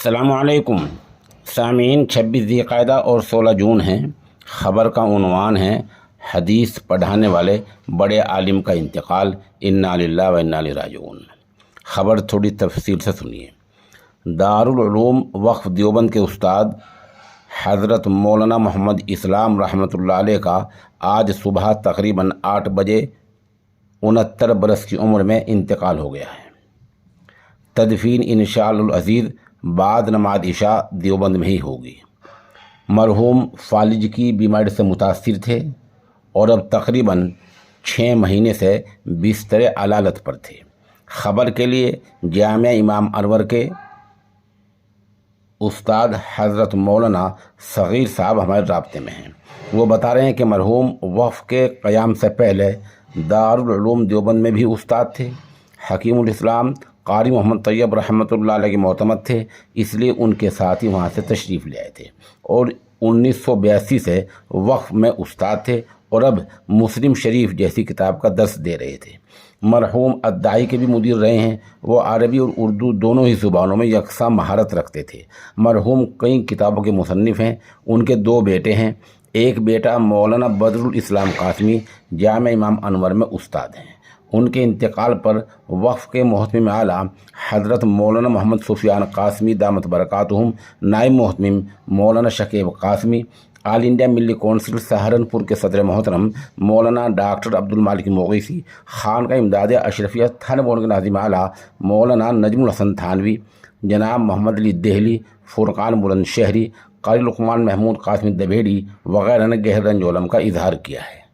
السلام علیکم سامعین، 26 ذی القعدہ اور 16 جون ہیں۔ خبر کا عنوان ہے حدیث پڑھانے والے بڑے عالم کا انتقال، انا للہ و انا الیہ راجعون۔ خبر تھوڑی تفصیل سے سنیے۔ دارالعلوم وقف دیوبند کے استاد حضرت مولانا محمد اسلام رحمۃ اللہ علیہ کا آج صبح تقریباً 8 بجے 69 برس کی عمر میں انتقال ہو گیا ہے۔ تدفین انشاءاللہ العزیز بعد نماز عشاء دیوبند میں ہی ہوگی۔ مرحوم فالج کی بیماری سے متاثر تھے اور اب تقریباً 6 مہینے سے بستر علالت پر تھے۔ خبر کے لیے جامعہ امام انور کے استاد حضرت مولانا صغیر صاحب ہمارے رابطے میں ہیں۔ وہ بتا رہے ہیں کہ مرحوم وقف کے قیام سے پہلے دارالعلوم دیوبند میں بھی استاد تھے۔ حکیم الاسلام قاری محمد طیب رحمۃ اللہ علیہ کے معتمد تھے، اس لیے ان کے ساتھ ہی وہاں سے تشریف لے آئے تھے اور 1982 سے وقف میں استاد تھے اور اب مسلم شریف جیسی کتاب کا درس دے رہے تھے۔ مرحوم الداعی کے بھی مدیر رہے ہیں۔ وہ عربی اور اردو دونوں ہی زبانوں میں یکساں مہارت رکھتے تھے۔ مرحوم کئی کتابوں کے مصنف ہیں۔ ان کے 2 بیٹے ہیں۔ ایک بیٹا مولانا بدر الاسلام قاسمی جامعہ امام انور میں استاد ہیں۔ ان کے انتقال پر وقف کے محتمم اعلیٰ حضرت مولانا محمد سفیان قاسمی دامت برکاتہم، نائب محتمم مولانا شکیب قاسمی، آل انڈیا ملی کونسل سہارنپور کے صدر محترم مولانا ڈاکٹر عبد المالک مغیثی، خانقاہ امداد اشرفیہ تھانہ بور کے ناظم اعلیٰ مولانا نجم الحسن تھانوی، جناب محمد علی دہلی، فرقان بلند شہری، قاری لقمان محمود قاسمی دبیڑی وغیرہ نے گہرے رنج و الم کا اظہار کیا ہے۔